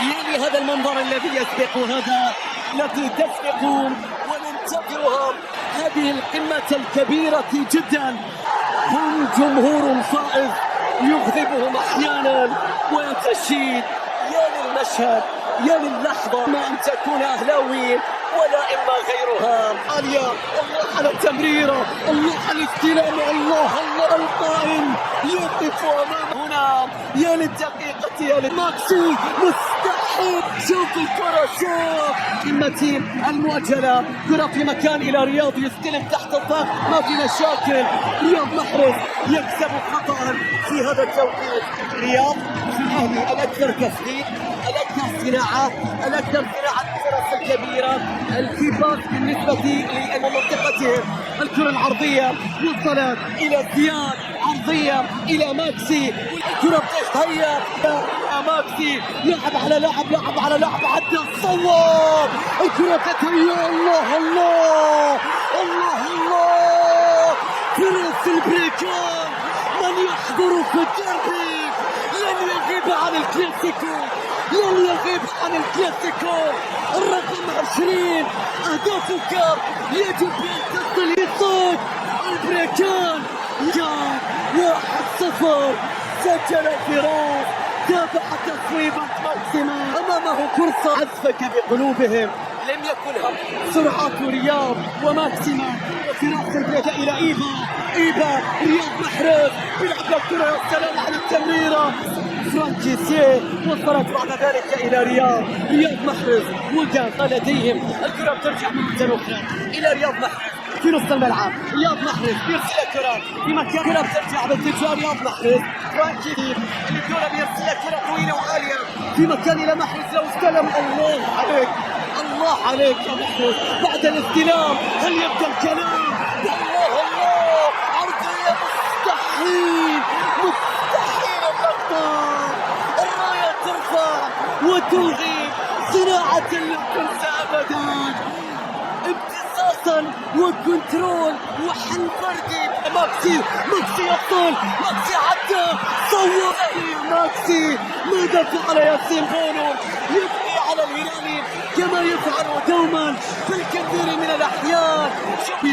يعني هذا المنظر الذي يسبق هذا، التي تسبق وننتظرها، هذه القمة الكبيرة جدا. هم جمهور فائز يغضبهم أحيانا ويتشيد. يا للمشهد، يا للحظة، ما أن تكون أهلاوي ولا إما غيرها. عالية، الله على التمريرة، الله على الاستلام، الله القائم يقف أمام هنا. يا للدقيقة، يا للماكسي، مستحيل. شوف الكرة، شوف قمة المؤجلة، كرة في مكان إلى رياض يستلم تحت الضغط، ما في مشاكل. رياض محرز يكسب خطأ في هذا التوقيت. رياض في الأهلي الأكثر تسديد، الأكثر صناعة، الأكثر صناعة الفرص الكبيرة. الكباس بالنسبة لمنطقتهم. الكرة العرضية وصلت إلى زياد، عرضية إلى ماكسي، والكرة بتتهيأ. ماكسي لعب على لاعب، لعب على لاعب، عدى، صوب الكرة تتهيأ. الله الله الله الله، فرص البريكان. من يحضر في الديربي لن يغيب عن الكلاسيكو، لن يغيب عن الكلاسيكو. الرقم 20، أهدافك يجب أن تصل للصوت. البريكان كان 1-0، سجل فراس، تابع تصويبة ماكسيما، أمامه فرصة. عزفك بقلوبهم لم يكن هم. سرعات رياض وماكسيما وفراس البريكان إلى إيبا، رياض محرز بيلعب الكرة، السلام على التمريرة. فرانكيسيه وصلت بعد ذلك إلى رياض محرز، وقف لديهم. الكرة بترجع مرة أخرى إلى رياض محرز في نص الملعب. رياض محرز بيرسل الكرة في مكان، الكرة بترجع باتجاه رياض محرز. فرانكيسيه الكرة بيرسل كرة طويلة وعالية في مكان إلى محرز، لو استلم. الله عليك، الله عليك يا محرز بعد الاستلام. هل يبدأ الكلام؟ الله، عرضية مستحيل اللقطة. الراية ترفع وتلغي، صناعة لا تنسى أبدا، امتصاصا وكنترول وحل فردي. ماكسي يبطل، ماكسي عدى، صور ماكسي. ماذا فعل ياسين بونو؟ يبقي على الهلالي كما يفعل دوما في الكثير من الأحيان. شوف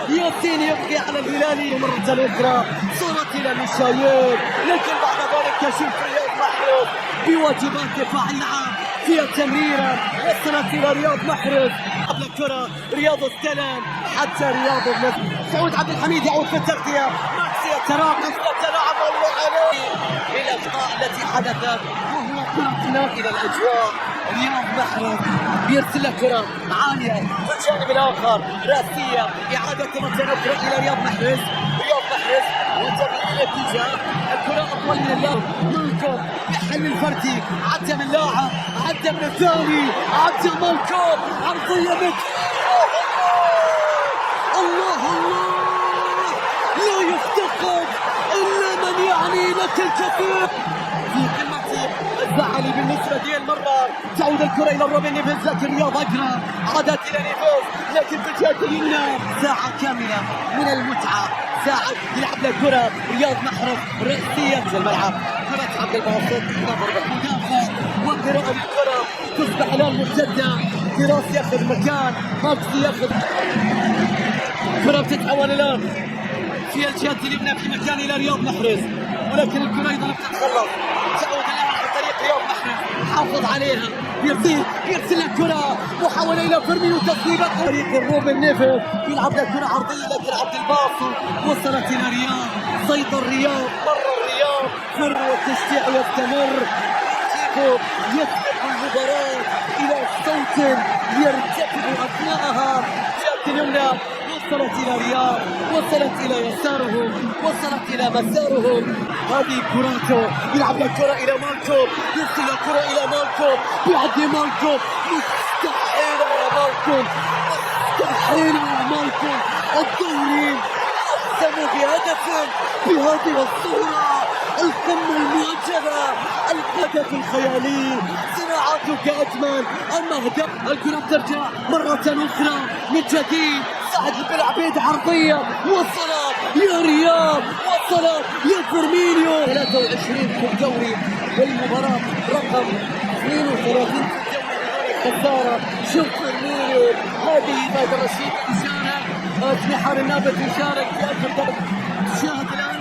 ياسين يبقي على الهلالي مرة أخرى. صورة إلى مشاير، لكن بعد ذلك شوف رياض محرز بواجبات فاعلة في التمريرة. وصلت إلى رياض محرز قبل الكرة، رياض استلم حتى رياض سعود عبد الحميد يعود في التغطية. ماكسي يتراقص، يتلاعب، الله عليه بالأخطاء التي حدثت، وهو كرة إلى الأجواء. رياض محرز بيرسل كرة عالية في الجانب الآخر، راسية، إعادة مرة أخرى إلى رياض محرز وتغيير الاتجاه. الكرة أطول من اللاعب، مالكوم يحل الفردي، عدى من لاعب، عدى من الثاني، عدى مالكوم، عرضية من الله لا يفتقد إلا من يعني لك الكثير. في قمة الزعل بالنسبة لي المرة، تعود الكرة إلى الروبن نيفيز، لكن رياض أقرب، عادت إلى نيفيز، لكن في الجهة اليمنى. ساعة كاملة من المتعة، ساعة يلعب الكرة رياض محرز رأسية في الملعب. كرة عبد الباسط، ضربة مدافع وقراءة الكرة تصبح الآن مرتدة. فراس ياخذ مكان، ماكسي ياخذ كرة، بتتحول الآن في الجهة اليمنى في مكان إلى رياض محرز، ولكن الكرة أيضا بتتخلص. تعود الآن عن طريق رياض محرز، حافظ عليها، يرسل الكرة، محاولة إلى فيرمينيو، تصويبة طريق الروبن نيفيز، يلعب الكرة عرضية لكن عبد الباسط. وصلت إلى رياض، سيطر رياض، مر رياض، فر والتشجيع يستمر. يسبق المباراة إلى صوت يرتكب أثناءها. جهة اليمنى وصلت إلى رياض، وصلت إلى يسارهم، وصلت إلى مسارهم. هذه كراته، يلعب الكرة إلى مالكوم، يرسل الكرة إلى مالكوم، بيعدي مالكوم. مستحيل يا مالكوم، مستحيل يا مالكوم. الدوري أقسم بهدف بهذه الصورة. القمة المؤجلة، الهدف الخيالي، صناعاتك أجمل. أما هدف الكرة ترجع مرة أخرى من جديد. سعد بيلعب بيد عرضية، وصلت يا رياض، الصلاة يا فيرمينيو 23 في الدوري والمباراة رقم 32 في الدوري. خسارة. شوف فيرمينيو، هذه بعد رشيد إشارة أجنحة النابت يشارك في آخر ضربة. شاهد الآن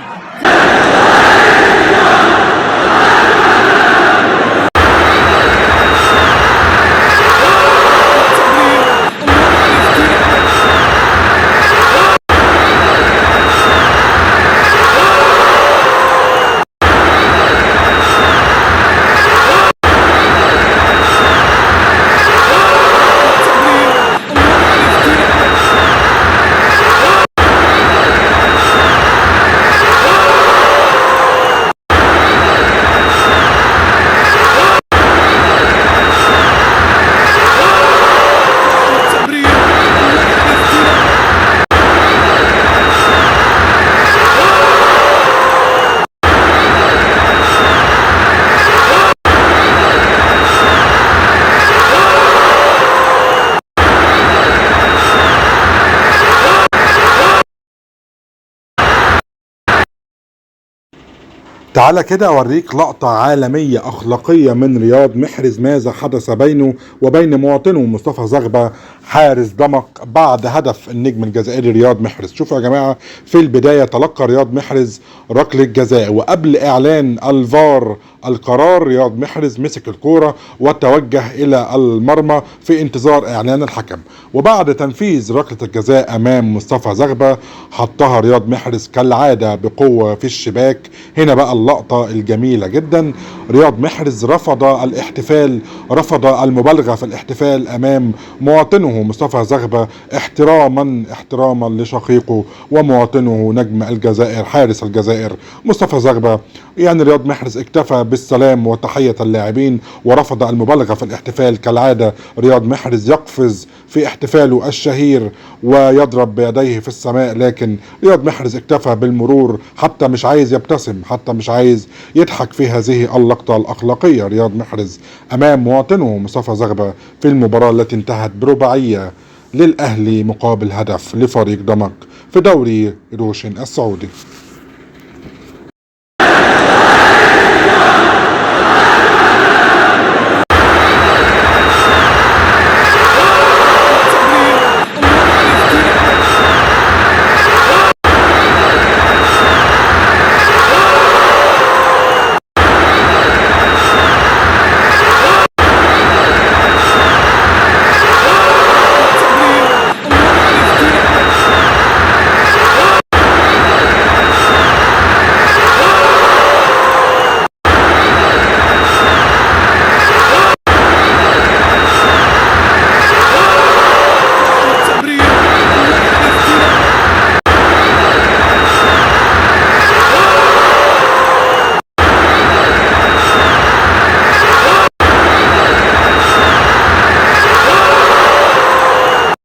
تعالى كده أوريك لقطة عالمية أخلاقية من رياض محرز، ماذا حدث بينه وبين مواطنه مصطفى زغبة حارس دمق بعد هدف النجم الجزائري رياض محرز. شوفوا يا جماعة، في البداية تلقى رياض محرز ركلة جزاء، وقبل إعلان الفار القرار رياض محرز مسك الكورة وتوجه إلى المرمى في انتظار إعلان الحكم. وبعد تنفيذ ركلة الجزاء أمام مصطفى زغبة حطها رياض محرز كالعادة بقوة في الشباك. هنا بقى اللقطة الجميلة جدا، رياض محرز رفض الاحتفال، رفض المبالغة في الاحتفال أمام مواطنه مصطفى زغبة احتراما لشقيقه ومواطنه نجم الجزائر حارس الجزائر مصطفى زغبة. يعني رياض محرز اكتفى بالسلام وتحية اللاعبين ورفض المبالغة في الاحتفال. كالعادة رياض محرز يقفز في احتفاله الشهير ويضرب بيديه في السماء، لكن رياض محرز اكتفى بالمرور، حتى مش عايز يبتسم، حتى مش عايز يضحك في هذه اللقطة الأخلاقية. رياض محرز أمام مواطنه مصطفى زغبة في المباراة التي انتهت برباعية للأهلي مقابل هدف لفريق دمق في دوري روشن السعودي.